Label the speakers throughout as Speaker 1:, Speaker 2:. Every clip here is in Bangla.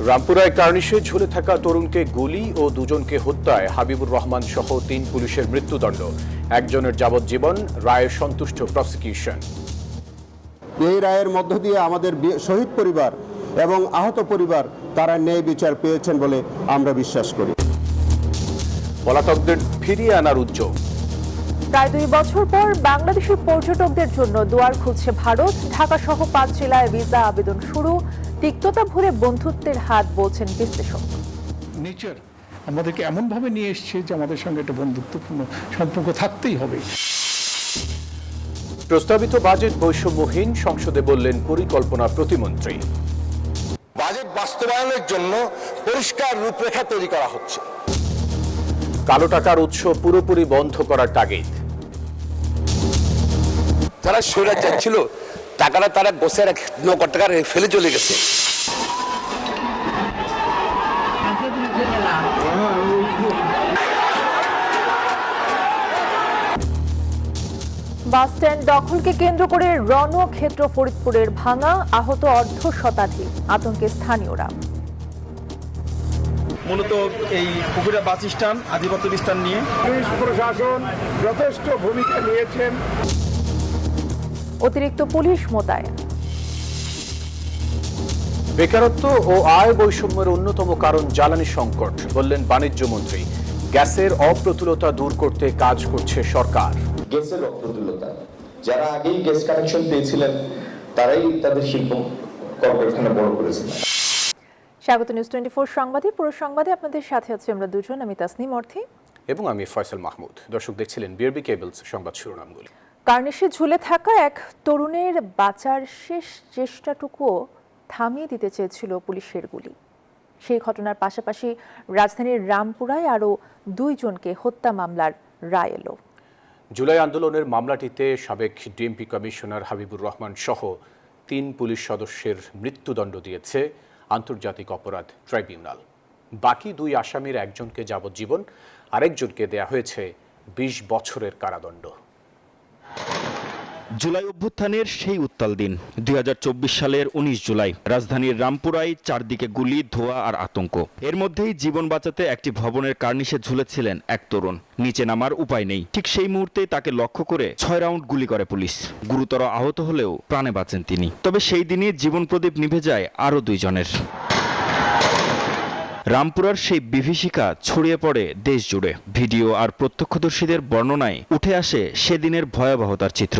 Speaker 1: রামপুরায় কার্নিশে ঝুলে থাকা তরুণকে গুলি ও দুজনকে হত্যায় হাবিবুর রহমান সহ 3 পুলিশের মৃত্যুদণ্ড। একজনের যাবজ্জীবন, রায়ে সন্তুষ্ট প্রসিকিউশন।
Speaker 2: এই রায়ের মধ্য দিয়ে আমাদের শহীদ পরিবার এবং আহত পরিবার তারা ন্যায় বিচার পেয়েছেন বলে আমরা বিশ্বাস করি।
Speaker 1: পলাতকদের ফিরিয়ে আনার উদ্যোগ।
Speaker 3: প্রায় 2 বছর পর বাংলাদেশি পর্যটকদের জন্য দুয়ার খুলছে ভারত। ঢাকা সহ 5 জেলায় ভিসা আবেদন শুরু। তিক্ততা ভরে বন্ধুত্বের হাত বলছেন বিশ্লেষক।
Speaker 4: নেচার আমাদেরকে এমনভাবে নিয়ে এসছে যে আমাদের সঙ্গে একটা বন্ধুত্বপূর্ণ সম্পর্ক থাকতেই হবে।
Speaker 1: প্রস্তাবিত বাজেট বৈষম্যহীন, সংসদে বললেন পরিকল্পনা প্রতিমন্ত্রী।
Speaker 5: বাজেট বাস্তবায়নের জন্য পরিষ্কার রূপরেখা তৈরি করা হচ্ছে।
Speaker 1: কালো টাকার উৎস পুরোপুরি বন্ধ করার তাগিদ।
Speaker 5: যারা সৈরাজ যাচ্ছিল টাকাটা তারা বসে 9 কোটি টাকা ফেলে চলে গেছে।
Speaker 3: বাসস্ট্যান্ড দখলকে কেন্দ্র করে রণক্ষেত্র ফরিদপুরের ভাঙা, আহত অর্ধ শতাধিক, আতঙ্কে স্থানীয়রা।
Speaker 6: মূলত এই পুকুরা বাস স্ট্যান্ড আধিপত্য বিস্তার নিয়ে
Speaker 4: পুলিশ প্রশাসন যথেষ্ট ভূমিকা নিয়েছেন।
Speaker 3: অতিরিক্ত পুলিশ মোতায়েন।
Speaker 1: বেকারত্ব ও আয় বৈষম্যের অন্যতম কারণ জ্বালানি সংকট, বললেন বাণিজ্য মন্ত্রী। গ্যাসের অপ্রতুলতা দূর করতে কাজ করছে সরকার।
Speaker 7: গ্যাসের অপ্রতুলতা, যারা আগেই গ্যাস কানেকশন পেয়েছিলেন তারাই তাদের শিল্প কলকারখানা বড় করেছিলেন।
Speaker 3: স্বাগত নিউজ 24 সংবাদে। পুরো সংবাদে আপনাদের সাথে আছি আমরা দুজন, আমি তাসনিম অর্থী
Speaker 1: এবং আমি ফয়সাল মাহমুদ। দর্শক দেখছিলেন বিআরবি কেবলস সংবাদ শিরোনামগুলি।
Speaker 3: কার্নিশে ঝুলে থাকা এক তরুণের বাঁচার শেষ চেষ্টাটুকুও থামিয়ে দিতে চেয়েছিল পুলিশের গুলি। সেই ঘটনার পাশাপাশি রাজধানীর রামপুরায় আরও 2 জনকে হত্যা মামলার রায় এলো।
Speaker 1: জুলাই আন্দোলনের মামলাটিতে সাবেক ডিএমপি কমিশনার হাবিবুর রহমান সহ 3 পুলিশ সদস্যের মৃত্যুদণ্ড দিয়েছে আন্তর্জাতিক অপরাধ ট্রাইব্যুনাল। বাকি 2 আসামির একজনকে যাবজ্জীবন, আরেকজনকে দেয়া হয়েছে 20 বছরের কারাদণ্ড।
Speaker 8: জুলাই অভ্যুত্থানের সেই উত্তাল দিন 2024 সালের 19 জুলাই রাজধানীর রামপুরায় চারদিকে গুলি, ধোঁয়া আর আতঙ্ক। এর মধ্যেই জীবন বাঁচাতে একটি ভবনের কার্নিশে ঝুলেছিলেন এক তরুণ। নিচে নামার উপায় নেই। ঠিক সেই মুহূর্তেই তাকে লক্ষ্য করে 6 রাউন্ড গুলি করে পুলিশ। গুরুতর আহত হলেও প্রাণে বাঁচেন তিনি। তবে সেই দিনই জীবন প্রদীপ নিভে যায় আরও 2 জনের। রামপুরার সেই বিভীষিকা ছড়িয়ে পড়ে দেশ জুড়ে। ভিডিও আর প্রত্যক্ষদর্শীদের বর্ণনায় উঠে আসে সেদিনের ভয়াবহতার চিত্র।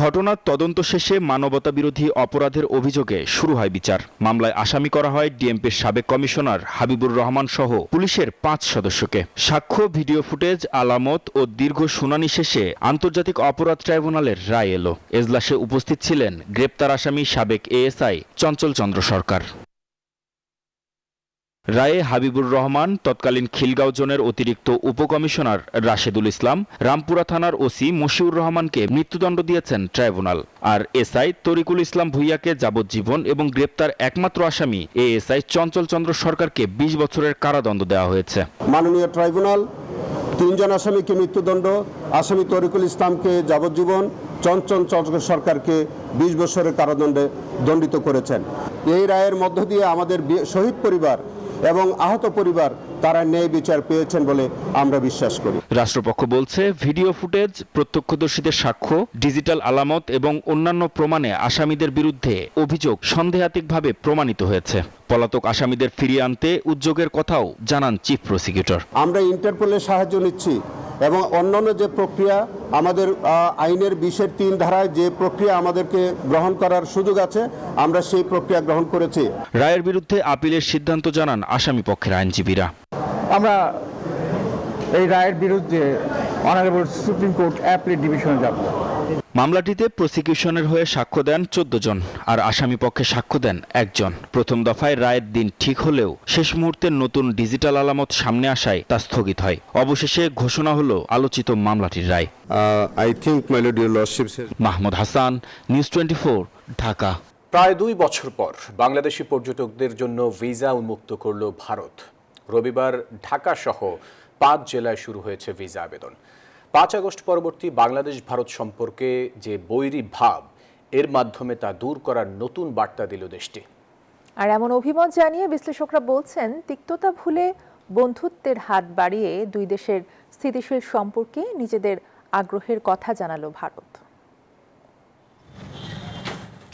Speaker 8: ঘটনার তদন্ত শেষে মানবতা বিরোধী অপরাধের অভিযোগে শুরু হয় বিচার। মামলায় আসামি করা হয় ডিএমপির সাবেক কমিশনার হাবিবুর রহমান সহ পুলিশের 5 সদস্যকে। সাক্ষ্য, ভিডিও ফুটেজ, আলামত ও দীর্ঘ শুনানি শেষে আন্তর্জাতিক অপরাধ ট্রাইব্যুনালের রায় এলো। এজলাসে উপস্থিত ছিলেন গ্রেপ্তার আসামি সাবেক এএসআই চঞ্চল চন্দ্র সরকার। রায়ে হাবিবুর রহমান, তৎকালীন খিলগাঁও জোনের অতিরিক্ত উপকমিশনার রাশেদুল ইসলাম, রামপুরা থানার ওসি মশিউর রহমানকে মৃত্যুদণ্ড দিয়েছেন ট্রাইব্যুনাল। আর এসআই তরিকুল ইসলাম ভুইয়াকে যাবজ্জীবন এবং গ্রেপ্তার একমাত্র আসামি এএসআই চঞ্চল চন্দ্র সরকারকে 20 বছরের কারাদণ্ড দেওয়া হয়েছে।
Speaker 2: মাননীয় ট্রাইব্যুনাল 3 জন আসামিকে মৃত্যুদণ্ড, আসামি তরিকুল ইসলামকে যাবজ্জীবন, চঞ্চল চন্দ্র সরকারকে 20 বছরের কারাদণ্ডে দণ্ডিত করেছেন। এই রায়ের মধ্য দিয়ে আমাদের শহীদ পরিবার এবং আহত পরিবার তারা ন্যায় বিচার পেয়েছেন বলে আমরা বিশ্বাস করি।
Speaker 8: রাষ্ট্রপক্ষ বলছে, ভিডিও ফুটেজ, প্রত্যক্ষদর্শীদের সাক্ষ্য, ডিজিটাল আলামত এবং অন্যান্য প্রমাণে আসামিদের বিরুদ্ধে অভিযোগ সন্দেহাতীতভাবে প্রমাণিত হয়েছে। পলাতক আসামিদের ফিরিয়ে আনতে উদ্যোগের কথাও জানান চিফ প্রসিকিউটর।
Speaker 2: আমরা ইন্টারপোলের সাহায্য নিচ্ছি এবং অন্যান্য যে প্রক্রিয়া আমাদের আইনের 20-3 ধারায় যে প্রক্রিয়া আমাদেরকে গ্রহণ করার সুযোগ আছে, আমরা সেই প্রক্রিয়া গ্রহণ করেছি।
Speaker 8: রায়ের বিরুদ্ধে আপিলের সিদ্ধান্ত জানান আসামি পক্ষের আইনজীবীরা।
Speaker 4: আমরা এই রায়ের বিরুদ্ধে অনারেবল সুপ্রিম কোর্ট অ্যাপিলেট ডিভিশনে যাব।
Speaker 8: মামলাটিতে প্রসিকিউশনের হয়ে সাক্ষ্য দেন 14 জন আর আসামি পক্ষে সাক্ষ্য দেন 1 জন। প্রথম দফায় রায়ের দিন ঠিক হলেও শেষ মুহূর্তে নতুন ডিজিটাল আলামত সামনে আসায় তা স্থগিত হয়। অবশেষে ঘোষণা হলো আলোচিত মামলাটির রায়। মাহমুদ হাসান, নিউজ 24, ঢাকা।
Speaker 1: প্রায় 2 বছর পর বাংলাদেশি পর্যটকদের জন্য ভিসা উন্মুক্ত করল ভারত। রবিবার ঢাকা সহ 5 জেলায় শুরু হয়েছে ভিসা আবেদন। 5 আগস্ট পরবর্তী বাংলাদেশ ভারত সম্পর্কে যে বৈরী ভাব, এর মাধ্যমে তা দূর করার নতুন বার্তা দিল দেশটি।
Speaker 3: আর এমন অভিমত জানিয়ে বিশ্লেষকরা বলছেন, তিক্ততা ভুলে বন্ধুত্বের হাত বাড়িয়ে দুই দেশের স্থিতিশীল সম্পর্কে নিজেদের আগ্রহের কথা জানালো ভারত।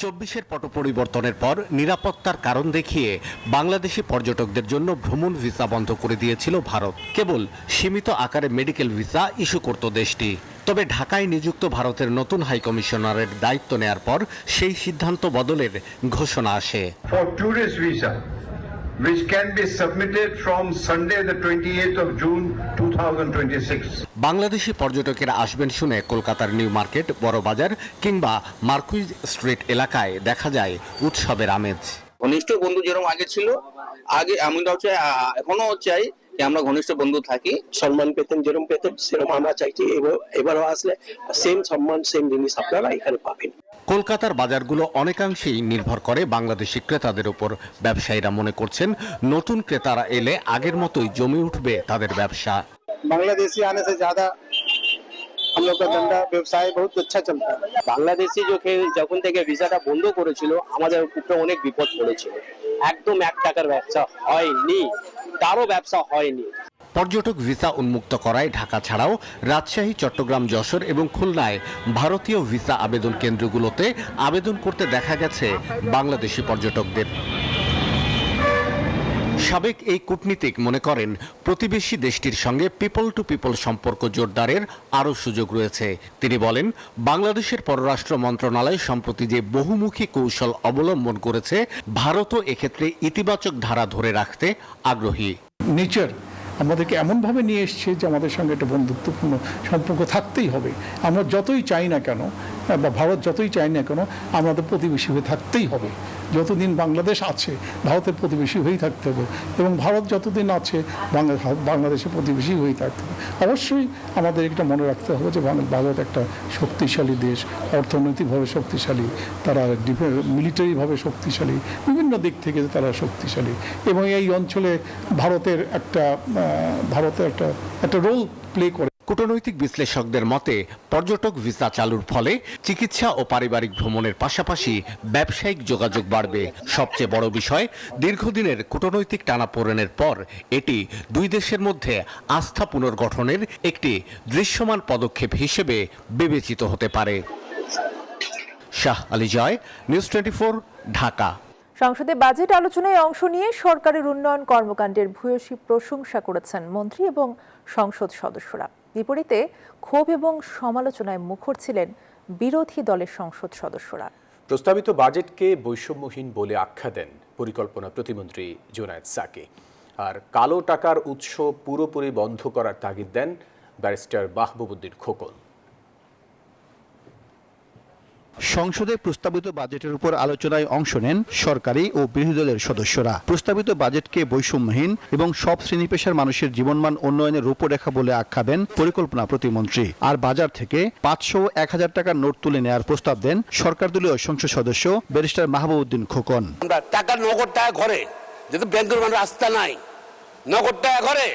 Speaker 9: 24-এর পট পরিবর্তনের পর নিরাপত্তার কারণ দেখিয়ে বাংলাদেশি পর্যটকদের জন্য ভ্রমণ ভিসা বন্ধ করে দিয়েছিল ভারত। কেবল সীমিত আকারে মেডিকেল ভিসা ইস্যু করত দেশটি। তবে ঢাকায় নিযুক্ত ভারতের নতুন হাই কমিশনারের দায়িত্ব নেয়ার পর সেই সিদ্ধান্ত বদলের ঘোষণা আসে।
Speaker 10: For tourist visa, which can be submitted from Sunday the 28th of June 2026.
Speaker 9: Bangladeshi পর্যটকেরা আসবেন শুনে কলকাতার নিউ মার্কেট, বড়বাজার কিংবা মার্কুইজ স্ট্রিট এলাকায় দেখা যায় উৎসবের আমেজ।
Speaker 11: ঘনিষ্ঠ বন্ধু যেরকম আগে ছিল, আমরাও চাই, এখনো চাই যে আমরা ঘনিষ্ঠ বন্ধু থাকি।
Speaker 12: সম্মান পেতেন যেরকম পেতেন সেরকম আমরা চাইছি, এবারও আসলে সেম সম্মান সেম জিনিস আপনারা এখানে পাবেন।
Speaker 9: কলকাতার বাজারগুলো অনেকাংশেই নির্ভর করে বাংলাদেশি ক্রেতাদের উপর। ব্যবসায়ীরা মনে করছেন নতুন ক্রেতারা এলে আগের মতোই জমে উঠবে তাদের ব্যবসা।
Speaker 12: বাংলাদেশি आने से ज्यादा हम लोग का धंधा व्यवसाय बहुत अच्छा चलता है।
Speaker 11: বাংলাদেশি যখন থেকে ভিসাটা বন্ধ করেছিল, আমাদের উপরে অনেক বিপদ পড়েছিল। একদম 1 টাকার ব্যবসা হয়নি, তারও ব্যবসা হয়নি।
Speaker 9: পর্যটক ভিসা উন্মুক্ত করায় ঢাকা ছাড়াও রাজশাহী, চট্টগ্রাম, যশোর এবং খুলনায় ভারতীয় ভিসা আবেদন কেন্দ্রগুলোতে আবেদন করতে দেখা গেছে বাংলাদেশি পর্যটকদের। সাবেক এই কূটনীতিক মনে করেন প্রতিবেশী দেশটির সঙ্গে পিপল টু পিপল সম্পর্ক জোরদারের আরও সুযোগ রয়েছে। তিনি বলেন, বাংলাদেশের পররাষ্ট্র মন্ত্রণালয় সম্প্রতি যে বহুমুখী কৌশল অবলম্বন করেছে, ভারতও এক্ষেত্রে ইতিবাচক ধারা ধরে রাখতে আগ্রহী।
Speaker 13: নেচার আমাদেরকে এমনভাবে নিয়ে এসছে যে আমাদের সঙ্গে একটা বন্ধুত্বপূর্ণ সম্পর্ক থাকতেই হবে। আমরা যতই চাই না কেন, বা ভারত যতই চাই না কেন, আমাদের প্রতিবেশী হয়ে থাকতেই হবে। যতদিন বাংলাদেশ আছে ভারতের প্রতিবেশী হয়েই থাকতে হবে, এবং ভারত যতদিন আছে বাংলাদেশের প্রতিবেশী হয়েই থাকতে হবে। অবশ্যই আমাদের এটা মনে রাখতে হবে যে ভারত একটা শক্তিশালী দেশ, অর্থনৈতিকভাবে শক্তিশালী, তারা মিলিটারিভাবে শক্তিশালী, বিভিন্ন দিক থেকে তারা শক্তিশালী, এবং এই অঞ্চলে ভারতের একটা রোল প্লে করে।
Speaker 9: কূটনৈতিক বিশ্লেষকদের মতে পর্যটক ভিসা চালুর ফলে চিকিৎসা ও পারিবারিক ভ্রমণের পাশাপাশি ব্যবসায়িক যোগাযোগ বাড়বে। সবচেয়ে বড় বিষয়, দীর্ঘদিনের কূটনৈতিক টানাপোড়েনের পর এটি দুই দেশের মধ্যে আস্থা পুনর্গঠনের একটি দৃশ্যমান পদক্ষেপ হিসেবে বিবেচিত হতে পারে। শাহ আলী জয়, নিউজ 24, ঢাকা।
Speaker 3: সংসদে বাজেট আলোচনায় অংশ নিয়ে সরকারের উন্নয়ন কর্মকাণ্ডের ভূয়সী প্রশংসা করেছেন মন্ত্রী এবং সংসদ সদস্যরা। বিপরীতে ক্ষোভ এবং সমালোচনায় মুখর ছিলেন বিরোধী দলের সংসদ সদস্যরা।
Speaker 1: প্রস্তাবিত বাজেটকে বৈষম্যহীন বলে আখ্যা দেন পরিকল্পনা প্রতিমন্ত্রী জুনায়েদ সাকি। আর কালো টাকার উৎস পুরোপুরি বন্ধ করার তাগিদ দেন ব্যারিস্টার মাহবুবউদ্দিন খোকন।
Speaker 14: সংসদে প্রস্তাবিত বাজেটের উপর আলোচনায় অংশ নেন সরকারি ও বিরোধী দলের সদস্যরা। প্রস্তাবিত বাজেটকে বৈষম্যহীন এবং সব শ্রেণী পেশার মানুষের জীবনমান উন্নয়নের রূপরেখা বলে আখ্যা দেন পরিকল্পনা প্রতিমন্ত্রী। আর বাজার থেকে 500 ও 1000 টাকার নোট তুলে নেওয়ার প্রস্তাব দেন সরকার দলীয় সংসদ সদস্য ব্যারিস্টার মাহবুবউদ্দিন খোকন।
Speaker 5: টাকা নগদ টাকা ঘরে, যেহেতু ব্যাংকের মানে রাস্তা নাই, নগদ টাকা ঘরে,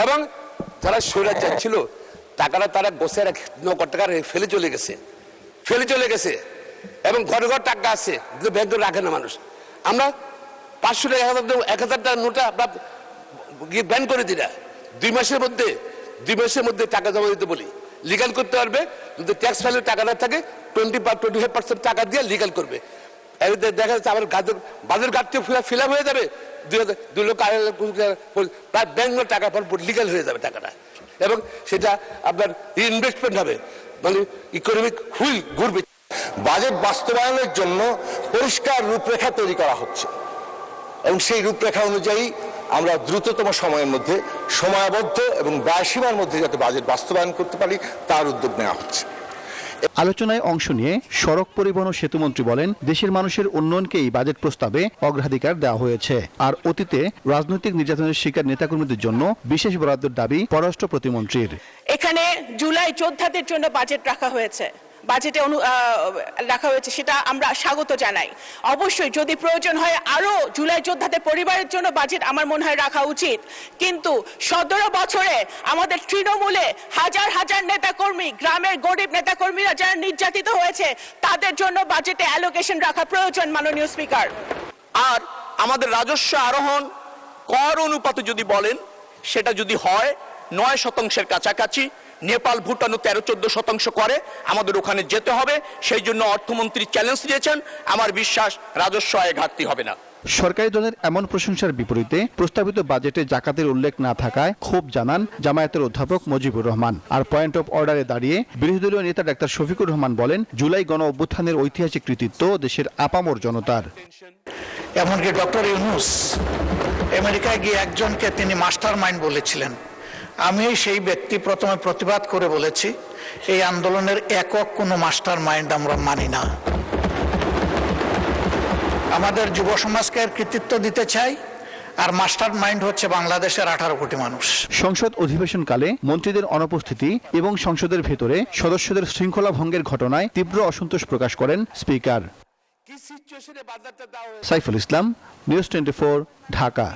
Speaker 5: এবং যারা স্বৈরাচার ছিল টাকাটা তারা বসে নগদ টাকা ফেলে চলে গেছে, এবং ঘরে ঘর টাকা আছে, ব্যাংকে রাখে না মানুষ। আমরা 500 টাকা 1000 টাকার নোটা ব্যান করে দিই না। 2 মাসের মধ্যে টাকা জমা দিতে বলি, লিগাল করতে পারবে। যদি ট্যাক্স ফাইলের টাকা না থাকে 25% টাকা দিয়ে লিগাল করবে। দেখা যাচ্ছে আবার বাজার ঘাটতে ফিল আপ হয়ে যাবে, 2 লক্ষ 2.5 লাখ প্রায় ব্যাংকের টাকা পর লিগাল হয়ে যাবে টাকাটা, এবং সেটা আপনার ইনভেস্টমেন্ট হবে, মানে ইকোনমিক হুইল ঘুরবে।
Speaker 7: বাজেট বাস্তবায়নের জন্য পরিষ্কার রূপরেখা তৈরি করা হচ্ছে, এবং সেই রূপরেখা অনুযায়ী আমরা দ্রুততম সময়ের মধ্যে সময়াবদ্ধ এবং ব্যয়সীমার মধ্যে যাতে বাজেট বাস্তবায়ন করতে পারি তার উদ্যোগ নেওয়া হচ্ছে।
Speaker 14: আলোচনায় অংশ নিয়ে সড়ক পরিবহন ও সেতুমন্ত্রী বলেন, দেশের মানুষের উন্নয়নকেই বাজেট প্রস্তাবে অগ্রাধিকার দেওয়া হয়েছে। আর অতীতে রাজনৈতিক নির্যাতনের শিকার নেতাকর্মীদের জন্য বিশেষ বরাদ্দের দাবি পররাষ্ট্র প্রতিমন্ত্রীর।
Speaker 15: এখানে জুলাই যোদ্ধাদের জন্য বাজেট রাখা হয়েছে, সেটা আমরা স্বাগত জানাই। অবশ্যই যদি প্রয়োজন হয় আরো জুলাই যোদ্ধাদের পরিবারের জন্য বাজেট আমার মনে হয় রাখা উচিত, কিন্তু 17 বছরে আমাদের তৃণমূলে হাজার হাজার নেতাকর্মী, গ্রামের গরিব নেতাকর্মীরা যারা নির্যাতিত হয়েছে, তাদের জন্য বাজেটে অ্যালোকেশন রাখা প্রয়োজন মাননীয় স্পিকার।
Speaker 5: আর আমাদের রাজস্ব আরোহণ কর অনুপাতে যদি বলেন, সেটা যদি হয় 9% কাছাকাছি, নেপাল ভুটানও 13-14% করে, আমাদের ওখানে যেতে হবে। সেই জন্য অর্থমন্ত্রী চ্যালেঞ্জ দিয়েছেন। আমার বিশ্বাস রাজস্ব আয়ে ঘাটতি হবে না।
Speaker 14: সরকারি দলের এমন প্রশংসার বিপরীতে প্রস্তাবিত বাজেটে জাকাতের উল্লেখ না থাকায় ক্ষোভ জানান জামায়াতের অধ্যাপক মুজিবুর রহমান। আর পয়েন্ট অফ অর্ডারে দাঁড়িয়ে বিরোধী দলীয় নেতা ডাক্তার শফিকুর রহমান বলেন, জুলাই গণ অভ্যুত্থানের ঐতিহাসিক কৃতিত্ব দেশের আপামর জনতার।
Speaker 16: এমনকি ডক্টর ইউনূস আমেরিকায় গিয়ে একজনকে তিনি মাস্টার মাইন্ড বলেছিলেন। আমি সেই ব্যক্তি প্রথমে প্রতিবাদ করে বলেছি, এই আন্দোলনের একক কোনো মাস্টার মাইন্ড আমরা মানি না। আমাদের যুব সমাজকে কৃতিত্ব দিতে চাই, আর মাস্টার মাইন্ড হচ্ছে বাংলাদেশের 18 কোটি মানুষ।
Speaker 14: সংসদ অধিবেশনকালে মন্ত্রীদের অনুপস্থিতি এবং সংসদের ভেতরে সদস্যদের শৃঙ্খলা ভঙ্গের ঘটনায় তীব্র অসন্তোষ প্রকাশ করেন স্পিকার। সাইফুল ইসলাম, নিউজ 24, ঢাকা।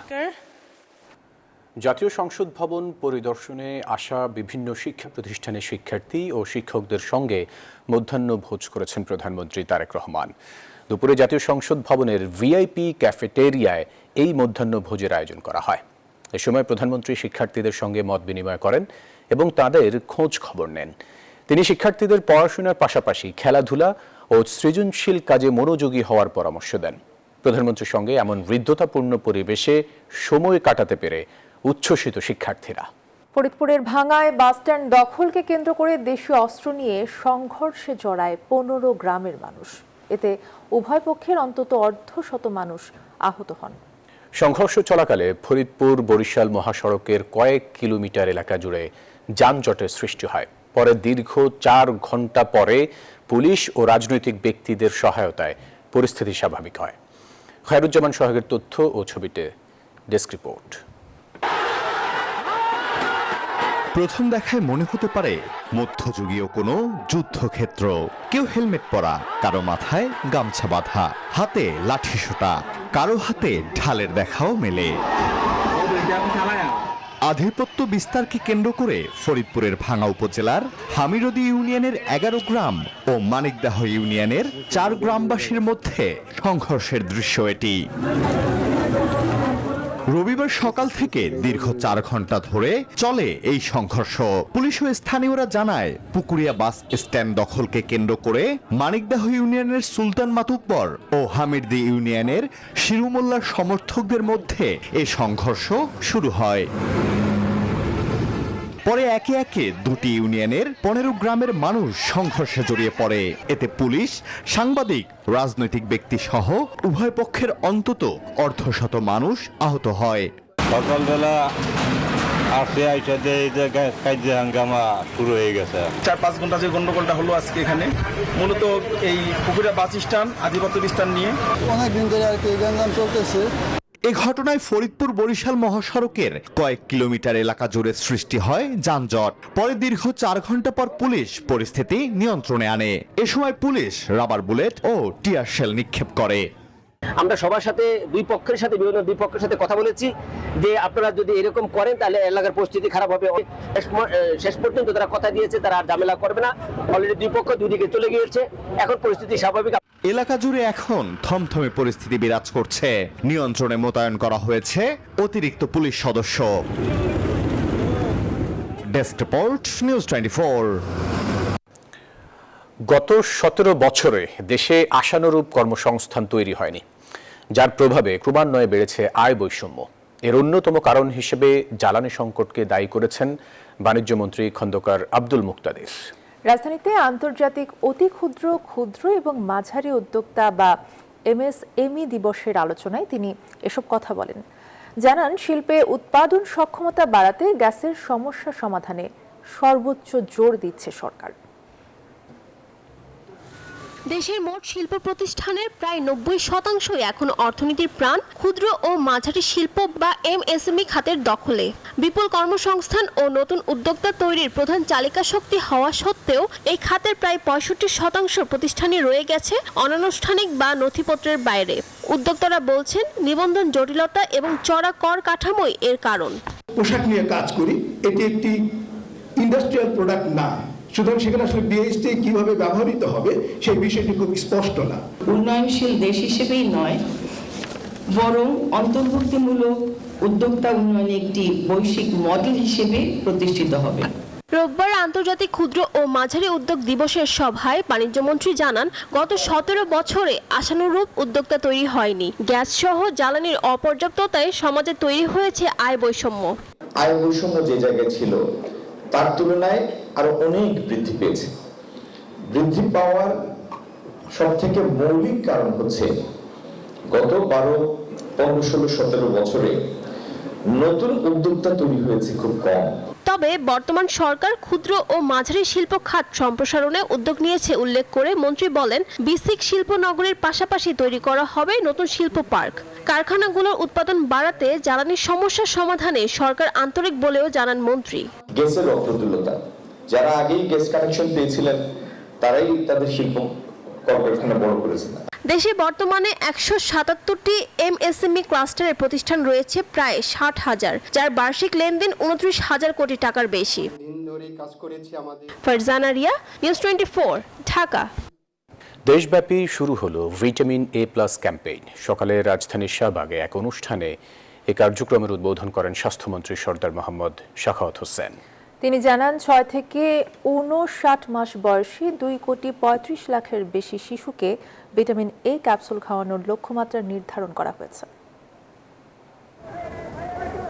Speaker 1: জাতীয় সংসদ ভবন পরিদর্শনে আসা বিভিন্ন শিক্ষা প্রতিষ্ঠানের শিক্ষার্থী ও শিক্ষকদের সঙ্গে মধ্যাহ্নভোজ করেছেন প্রধানমন্ত্রী তারেক রহমান। দুপুরে জাতীয় সংসদ ভবনের ভিআইপি ক্যাফেটেরিয়ায় এই মধ্যাহ্নভোজের আয়োজন করা হয়। এ সময় প্রধানমন্ত্রী শিক্ষার্থীদের সঙ্গে মত বিনিময় করেন এবং তাদের খোঁজ খবর নেন। তিনি শিক্ষার্থীদের পড়াশোনার পাশাপাশি খেলাধুলা ও সৃজনশীল কাজে মনোযোগী হওয়ার পরামর্শ দেন। প্রধানমন্ত্রীর সঙ্গে এমন হৃদ্যতাপূর্ণ পরিবেশে সময় কাটাতে পেরে উচ্ছ্বসিত শিক্ষার্থীরা।
Speaker 3: ফরিদপুরের ভাঙ্গায় বাসস্ট্যান্ড দখলকে কেন্দ্র করে দেশীয় অস্ত্র নিয়ে সংঘর্ষে জড়ায় 15 গ্রামের মানুষ। এতে উভয় পক্ষের অন্তত অর্ধশত মানুষ আহত হন।
Speaker 1: সংঘর্ষ চলাকালে ফরিদপুর বরিশাল মহাসড়কের কয়েক কিলোমিটার এলাকা জুড়ে যানজটের সৃষ্টি হয়। পরে দীর্ঘ 4 ঘন্টা পরে পুলিশ ও রাজনৈতিক ব্যক্তিদের সহায়তায় পরিস্থিতি স্বাভাবিক হয়। খায়রুজ্জামান সোহাগের তথ্য ও ছবিতে ডেস্ক রিপোর্ট।
Speaker 17: প্রথম দেখায় মনে হতে পারে মধ্যযুগীয় কোনো যুদ্ধক্ষেত্র। কেউ হেলমেট পরা, কারো মাথায় গামছা বাঁধা, হাতে লাঠি সোঁটা, কারো হাতে ঢালের দেখাও মেলে। আধিপত্য বিস্তারকে কেন্দ্র করে ফরিদপুরের ভাঙ্গা উপজেলার হামিরদি ইউনিয়নের 11 গ্রাম ও মানিকদাহ ইউনিয়নের 4 গ্রামবাসীর মধ্যে সংঘর্ষের দৃশ্য এটি। রবিবার সকাল থেকে দীর্ঘ 4 ঘন্টা ধরে চলে এই সংঘর্ষ। পুলিশ ও স্থানীয়রা জানায়, পুকুরিয়া বাস স্ট্যান্ড দখলকে কেন্দ্র করে মানিকদাহ ইউনিয়নের সুলতান মাতুব্বর ও হামিরদি ইউনিয়নের শিরুমোল্লার সমর্থকদের মধ্যে এই সংঘর্ষ শুরু হয়। পরে একে একে দুটি ইউনিয়নের 15 গ্রামের মানুষ সংঘর্ষে জড়িয়ে পড়ে। এতে পুলিশ, সাংবাদিক, রাজনৈতিক ব্যক্তি সহ উভয় পক্ষের অন্তত অর্ধশত মানুষ আহত হয়।
Speaker 18: সকালবেলা হাঙ্গামা শুরু হয়ে গেছে।
Speaker 6: 4-5 ঘন্টা যে গন্ডগোলটা হলো আজকে এখানে, মূলত এই পুকুরা বাস স্ট্যান্ড, আধিপত্য স্ট্যান্ড নিয়ে
Speaker 19: অনেকদিন ধরে আর কি গঞ্জাম চলতেছে।
Speaker 17: এ ঘটনায় ফরিদপুর বরিশাল মহাসড়কের কয়েক কিলোমিটার এলাকা জুড়ে সৃষ্টি হয় যানজট। পরে দীর্ঘ 4 ঘন্টা পর পুলিশ পরিস্থিতি নিয়ন্ত্রণে আনে। এ সময় পুলিশ রাবার বুলেট ও টিয়ার শেল নিক্ষেপ করে।
Speaker 11: আমরা সবার সাথে বিভিন্ন দুই পক্ষের সাথে কথা বলেছি যে আপনারা যদি এরকম করেন তাহলে এলাকার পরিস্থিতি খারাপ হবে। শেষ পর্যন্ত তারা কথা দিয়েছে তারা আর ঝামেলা করবে না। অলরেডি দুই পক্ষ দুই দিকে চলে গিয়েছে, এখন পরিস্থিতি স্বাভাবিক।
Speaker 17: এলাকা জুড়ে এখন থমথমে পরিস্থিতি বিরাজ করছে। নিয়ন্ত্রণে মোতায়েন করা হয়েছে অতিরিক্ত পুলিশ সদস্য। Desk report, news 24।
Speaker 1: গত 17 বছরে দেশে আশানুরূপ কর্মসংস্থান তৈরি হয়নি, যার প্রভাবে ক্রমান্বয়ে বেড়েছে আয় বৈষম্য। এর অন্যতম কারণ হিসেবে জ্বালানি সংকটকে দায়ী করেছেন বাণিজ্যমন্ত্রী খন্দকার আব্দুল মুক্তাদির।
Speaker 3: রাজধানীতে আন্তর্জাতিক অতি ক্ষুদ্র, ক্ষুদ্র এবং মাঝারি উদ্যোক্তা বা MSME দিবসের আলোচনায় তিনি এসব কথা বলেন। জানান, শিল্পে উৎপাদন সক্ষমতা বাড়াতে গ্যাসের সমস্যা সমাধানে সর্বোচ্চ জোর দিচ্ছে সরকার।
Speaker 20: দেশের মোট শিল্প প্রতিষ্ঠানের প্রায় 90% এখন অর্থনীতির প্রাণ ক্ষুদ্র ও মাঝারি শিল্প বা MSME খাতের দখলে। বিপুল কর্মসংস্থান ও নতুন উদ্যোক্তা তৈরির প্রধান চালিকা শক্তি হওয়া সত্ত্বেও এই খাতের প্রায় 65% প্রতিষ্ঠানই রয়ে গেছে অনানুষ্ঠানিক বা নথিপত্রের বাইরে। উদ্যোক্তারা বলছেন, নিবন্ধন জটিলতা এবং চড়া কর কাঠামোই এর কারণ।
Speaker 21: পোশাক নিয়ে কাজ করি, এটি একটি ইন্ডাস্ট্রিয়াল প্রোডাক্ট না, সুতরাং সেখানে আসলে বিএসটি কিভাবে ব্যবহৃত হবে সেই বিষয়টি খুব স্পষ্ট না।
Speaker 22: উন্নয়নশীল দেশ হিসেবেই নয়,
Speaker 2: বরং অন্তর্ভুক্তিমূলক উদ্যোক্তা উন্নয়নে একটি বৈশ্বিক মডেল হিসেবে প্রতিষ্ঠিত হবে।
Speaker 20: রোববার আন্তর্জাতিক ক্ষুদ্র ও মাঝারি উদ্যোগ দিবসের সভায় বাণিজ্যমন্ত্রী জানান, গত 17 বছরে আশানুরূপ উদ্যোক্তা তৈরি হয়নি। গ্যাস সহ জ্বালানির অপর্যাপ্ততায় সমাজে তৈরি হয়েছে আয় বৈষম্য।
Speaker 22: আয় বৈষম্য যে জায়গায় ছিল তার তুলনায় আরো অনেক বৃদ্ধি পেয়েছে। বৃদ্ধি পাওয়ার সব থেকে মৌলিক কারণ হচ্ছে গত 12, 15, 16, 17 বছরে নতুন উদ্যোক্তা তৈরি হয়েছে খুব কম।
Speaker 20: তবে বর্তমান সরকার ক্ষুদ্র ও মাঝারি শিল্প খাত সম্প্রসারণে উদ্যোগ নিয়েছে উল্লেখ করে মন্ত্রী বলেন, বিসিক শিল্প নগরীর পাশাপাশি তৈরি করা হবে নতুন শিল্প পার্ক। কারখানাগুলোর উৎপাদন বাড়াতে জ্বালানির সমস্যার সমাধানে সরকার আন্তরিক বলেও জানান মন্ত্রী।
Speaker 22: গ্যাসের অপ্রতুলতা, যারা আগেই গ্যাস কানেকশন পেয়েছিলেন তারাই তাদের শিল্প কলকারখানা বড় করেছেন।
Speaker 20: দেশে বর্তমানে 177টি এমএসএমই ক্লাস্টারের প্রতিষ্ঠান রয়েছে প্রায় 60,000, যার বার্ষিক লেনদেন 29,000 কোটি টাকার বেশি। ফারজানা রিয়া, নিউজ 24, ঢাকা।
Speaker 1: দেশব্যাপী শুরু হলো ভিটামিন A+ ক্যাম্পেইন। সকালে রাজধানীর শাহবাগে এক অনুষ্ঠানে এই কার্যক্রমের উদ্বোধন করেন স্বাস্থ্যমন্ত্রী সরদার মোহাম্মদ সাখাওয়াত হোসেন।
Speaker 3: তিনি জানান, 6 থেকে 59 মাস বয়সী 2,35,00,000-এর বেশি শিশুকে ভিটামিন A ক্যাপসুল খাওয়ানোর লক্ষ্যমাত্রা নির্ধারণ করা হয়েছে।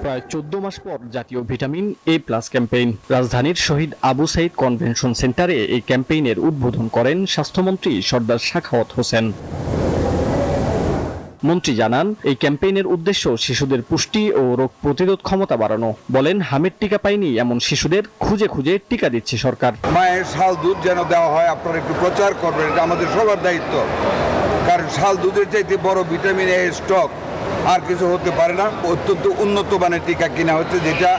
Speaker 8: প্রায় 14 মাস পর জাতীয় ভিটামিন A+ ক্যাম্পেইন। রাজধানীর শহীদ আবু সাইদ কনভেনশন সেন্টারে এই ক্যাম্পেইনের উদ্বোধন করেন স্বাস্থ্যমন্ত্রী সরদার সাখাওয়াত হোসেন। মন্ত্রী জানান, এই ক্যাম্পেইনের উদ্দেশ্য শিশুদের পুষ্টি ও রোগ প্রতিরোধ ক্ষমতা বাড়ানো। বলেন, হামের টিকা পায়নি এমন শিশুদের খুঁজে খুঁজে টিকা দিচ্ছে সরকার।
Speaker 23: মায়ের শাল দুধ যেন দেওয়া হয়, আপনারা একটু প্রচার করবেন, এটা আমাদের সবার দায়িত্ব। কারণ শাল দুধের চাইতে বড় ভিটামিন A স্টক আর কিছু হতে পারে না। অত্যন্ত উন্নত মানের টিকা কিনা হচ্ছে, যেটা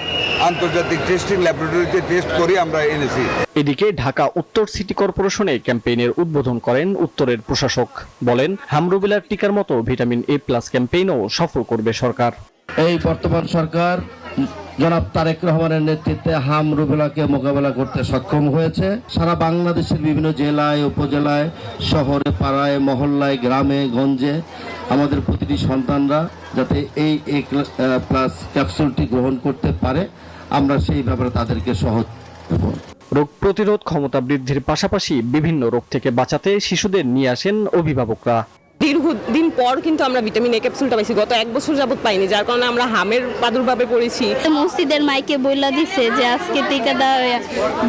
Speaker 23: আন্তর্জাতিক টেস্টিং ল্যাবরেটরিতে টেস্ট করে আমরা এনেছি।
Speaker 8: এদিকে ঢাকা উত্তর সিটি কর্পোরেশনে ক্যাম্পেইনের উদ্বোধন করেন উত্তরের প্রশাসক। বলেন, হামরুবেলার টিকার মতো ভিটামিন A+ ক্যাম্পেইনও সফল করবে সরকার।
Speaker 24: এই বর্তমান সরকার জনাব তারেক রহমানের নেতৃত্বে হামরুবেলাকে মোকাবেলা করতে সক্ষম হয়েছে। সারা বাংলাদেশের বিভিন্ন জেলায়, উপজেলায়, শহরে, পাড়ায়, মহল্লায়, গ্রামে, গঞ্জে আমাদের প্রতিটি সন্তানরা যাতে এই A+ ক্যাপসুলটি গ্রহণ করতে পারে, আমরা সেই ব্যাপারে তাদেরকে সহজ দেব।
Speaker 8: রোগ প্রতিরোধ ক্ষমতা বৃদ্ধির পাশাপাশি বিভিন্ন রোগ থেকে বাঁচাতে শিশুদের নিয়ে আসেন অভিভাবকরা।
Speaker 25: দীর্ঘদিন পর কিন্তু আমরা ভিটামিন A ক্যাপসুলটা পাইছি, গত 1 বছর যাবত পাইনি, যার কারণে আমরা হামের প্রাদুর্ভাবে পড়েছি।
Speaker 26: মসজিদের মাইকে বইলা দিছে যে আজকে টিকা দেওয়া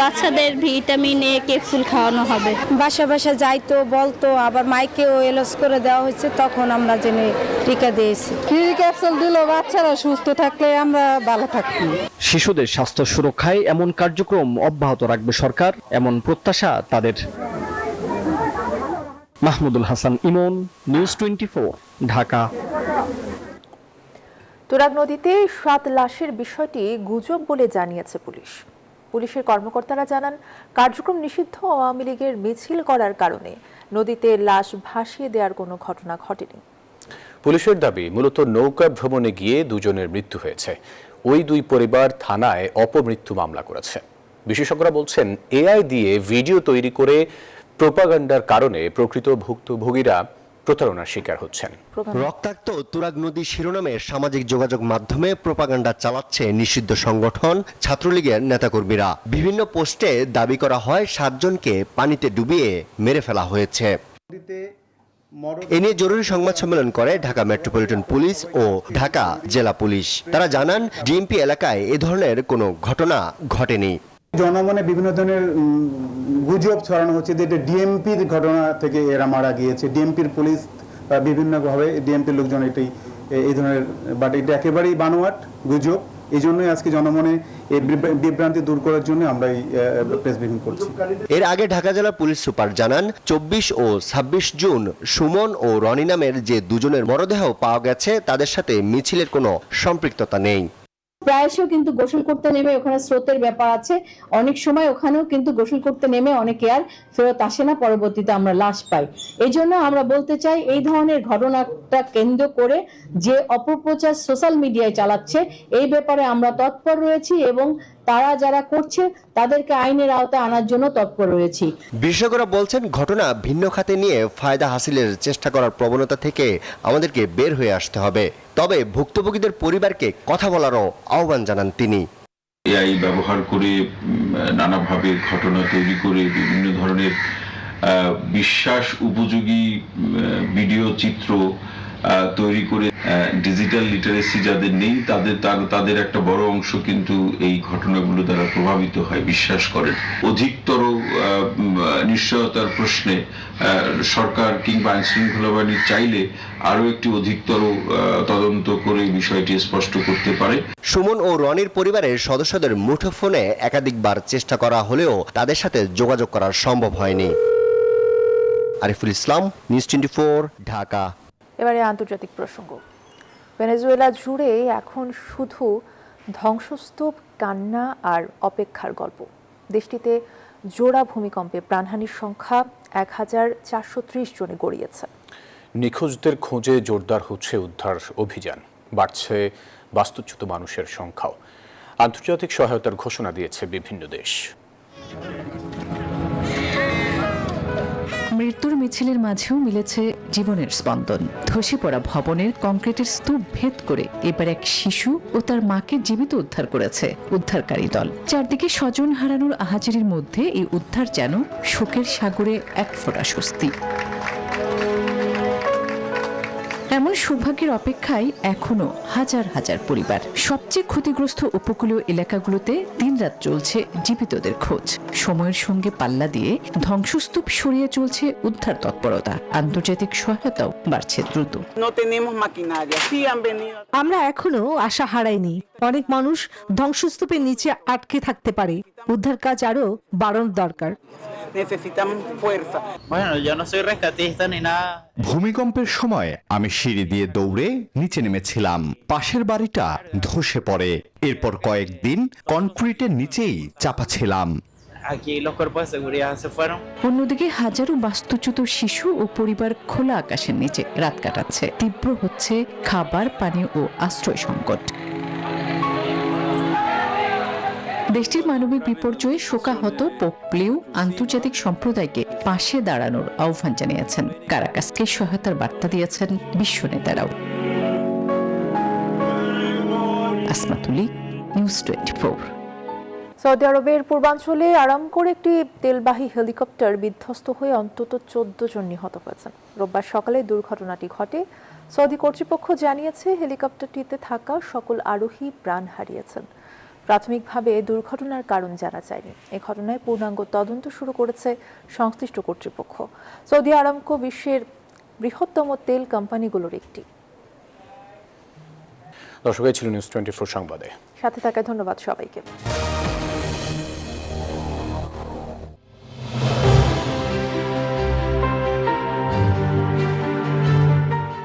Speaker 26: বাচ্চাদের ভিটামিন A ক্যাপসুল খাওয়ানো হবে।
Speaker 27: বাসা বাসা যাইতো বলতো, আবার মাইকেও এলস করে দেওয়া হয়েছে, তখন আমরা জেনে টিকা দিয়েছি। ফ্রি ক্যাপসুল দিলে বাচ্চারা সুস্থ থাকলে আমরা ভালো থাকবো।
Speaker 8: শিশুদের স্বাস্থ্য সুরক্ষায় এমন কার্যক্রম অব্যাহত রাখবে সরকার, এমন প্রত্যাশা তাদের। মাহমুদুল হাসান ইমন, নিউজ 24, ঢাকা।
Speaker 3: তুরাগ নদীতে 7 লাশের বিষয়টি গুজব বলে জানিয়েছে পুলিশ। পুলিশের কর্মকর্তারা জানান, কার্যক্রম নিষিদ্ধ আওয়ামী লীগের মিছিল করার কারণে নদীতে লাশ ভাসিয়ে দেওয়ার কোনো ঘটনা ঘটেনি।
Speaker 1: পুলিশের দাবি, মূলত নৌকা ভ্রমণে গিয়ে 2 জনের মৃত্যু হয়েছে। ওই 2 পরিবার থানায় অপমৃত্যু মামলা করেছে। বিশেষজ্ঞরা বলছেন, AI দিয়ে ভিডিও তৈরি করে প্রোপাগান্ডার কারণে প্রকৃত ভুক্তভোগীরা প্রতারণার শিকার হচ্ছেন।
Speaker 28: রক্তাক্ত তুরাগ নদী শিরোনামে সামাজিক যোগাযোগ মাধ্যমে প্রোপাগান্ডা চালাচ্ছে নিষিদ্ধ সংগঠন ছাত্রলীগের নেতাকর্মীরা। বিভিন্ন পোস্টে দাবি করা হয় 7 জনকে পানিতে ডুবিয়ে মেরে ফেলা হয়েছে। এ নিয়ে জরুরি সংবাদ সম্মেলন করে ঢাকা মেট্রোপলিটন পুলিশ ও ঢাকা জেলা পুলিশ। তারা জানান, ডিএমপি এলাকায় এ ধরনের কোনো ঘটনা ঘটেনি।
Speaker 29: জনমনে বিভিন্ন ধরনের গুজব ছড়ানো হচ্ছে যে এটা ডিএমপির ঘটনা থেকে এরা মারা গিয়েছে, ডিএমপির পুলিশ বা বিভিন্নভাবে ডিএমপির লোকজন এই ধরনের, বাট এটা একেবারেই বানোয়াট গুজব। এই জন্যই আজকে জনমনে এই বিভ্রান্তি দূর করার জন্য আমরা এই প্রেস ব্রিফিং করছি।
Speaker 28: এর আগে ঢাকা জেলা পুলিশ সুপার জানান, 24 ও 26 জুন সুমন ও রনি নামের যে 2 জনের মরদেহ পাওয়া গেছে, তাদের সাথে মিছিলের কোনো সম্পৃক্ততা নেই।
Speaker 27: প্রায়শই কিন্তু গোসল করতে নেমে ওখানে স্রোতের ব্যাপার আছে, অনেক সময় ওখানেও কিন্তু গোসল করতে নেমে অনেকে আর ফেরত আসে না, পরবর্তীতে আমরা লাশ পাই। এই জন্য আমরা বলতে চাই, এই ধরনের ঘটনাটা কেন্দ্র করে যে অপপ্রচার সোশ্যাল মিডিয়ায় চালাচ্ছে, এই ব্যাপারে আমরা তৎপর রয়েছি এবং তারা যারা করছে তাদেরকে আইনের আওতায় আনার জন্য তৎপর রয়েছি।
Speaker 28: বিশেষজ্ঞরা বলছেন ঘটনা ভিন্ন খাতে নিয়ে ফায়দা হাসিলের চেষ্টা করার প্রবণতা থেকে আমাদেরকে বের হয়ে আসতে হবে। তবে ভুক্তভোগীদের পরিবারকে কথা বলারও আহ্বান জানান তিনি।
Speaker 4: এআই ব্যবহার করে নানাভাবে ঘটনা তৈরি করে বিভিন্ন ধরনের বিশ্বাস উপযোগী ভিডিও চিত্র তৈরি করে ডিজিটাল লিটারেসি যাদের নেই তাদের একটা বড় অংশ কিন্তু এই ঘটনাগুলো দ্বারা প্রভাবিত হয়, বিশ্বাস করেন। অধিকতর নিশ্চয়তার প্রশ্নে সরকার কিংবা আইন শৃঙ্খলা বাহিনী চাইলে আরো একটি অধিকতর তদন্ত করে বিষয়টি স্পষ্ট করতে পারে।
Speaker 28: সুমন ও রনির পরিবারের সদস্যদের মুঠোফোনে একাধিকবার চেষ্টা করা হলেও তাদের সাথে যোগাযোগ করা সম্ভব হয়নি। আরিফুল ইসলাম, নিউজ 24, ঢাকা।
Speaker 3: এবারে আন্তর্জাতিক প্রসঙ্গ। ভেনেজুয়েলা জুড়ে এখন শুধু ধ্বংসস্তূপ, কান্না আর অপেক্ষার গল্প। দেশটিতে জোড়া ভূমিকম্পে প্রাণহানির সংখ্যা 1430 জনে গড়িয়েছে।
Speaker 1: নিখোঁজদের খোঁজে জোরদার হচ্ছে উদ্ধার অভিযান, বাড়ছে বাস্তুচ্যুত মানুষের সংখ্যাও। আন্তর্জাতিক সহায়তার ঘোষণা দিয়েছে বিভিন্ন দেশ।
Speaker 5: মৃত্যুর মিছিলের মাঝেও মিলেছে জীবনের স্পন্দন। ধসে পড়া ভবনের কংক্রিটের স্তূপ ভেদ করে এবার এক শিশু ও তার মাকে জীবিত উদ্ধার করেছে উদ্ধারকারী দল। চারদিকে স্বজন হারানোর আহাজারির মধ্যে এই উদ্ধার যেন শোকের সাগরে এক ফোঁটা স্বস্তি। এমন সৌভাগ্যের অপেক্ষায় এখনো হাজার হাজার পরিবার। সবচেয়ে ক্ষতিগ্রস্ত উপকূলীয় এলাকাগুলোতে দিনরাত চলছে জীবিতদের খোঁজ। সময়ের সঙ্গে পাল্লা দিয়ে ধ্বংসস্তূপ সরিয়ে চলছে উদ্ধার তৎপরতা। আন্তর্জাতিক সহায়তাও বাড়ছে দ্রুত।
Speaker 7: আমরা এখনো আশা হারাইনি। অনেক মানুষ ধ্বংসস্তূপের নিচে আটকে থাকতে পারে। উদ্ধার কাজ আরো বাড়ানোর দরকার।
Speaker 17: ভূমিকম্পের সময় আমি সিঁড়ি দিয়ে দৌড়ে নিচে নেমেছিলাম। পাশের বাড়িটা ধসে পড়ে। এরপর কয়েকদিন কনক্রিটের নিচেই চাপা ছিলাম।
Speaker 5: অন্যদিকে হাজারো বাস্তুচ্যুত শিশু ও পরিবার খোলা আকাশের নিচে রাত কাটাচ্ছে। তীব্র হচ্ছে খাবার, পানি ও আশ্রয় সংকট। দেশটির মানবিক বিপর্যয়ে শোকাহত পোপ লিও আন্তর্জাতিক সম্প্রদায়কে পাশে দাঁড়ানোর আহ্বান জানিয়েছেন। কারাকাসকে সহায়তার বার্তা দিয়েছেন বিশ্ব নেতারাও। আসমাতুলি, নিউজ 24।
Speaker 3: সৌদি আরবের পূর্বাঞ্চলে আরামকোর একটি তেলবাহী হেলিকপ্টার বিধ্বস্ত হয়ে অন্তত 14 জন নিহত হয়েছেন। রোববার সকালে দুর্ঘটনাটি ঘটে। সৌদি কর্তৃপক্ষ জানিয়েছে হেলিকপ্টারটিতে থাকা সকল আরোহী প্রাণ হারিয়েছেন। প্রাথমিকভাবে দুর্ঘটনার কারণ জানা যায়নি। এ ঘটনায় পূর্ণাঙ্গ তদন্ত শুরু করেছে সংশ্লিষ্ট কর্তৃপক্ষ। সৌদি আরামকো বিশ্বের বৃহত্তম তেল কোম্পানিগুলোর একটি।
Speaker 1: দর্শক, ছিল নিউজ 24 সংবাদে।
Speaker 3: সাথে থাকায় ধন্যবাদ সবাইকে।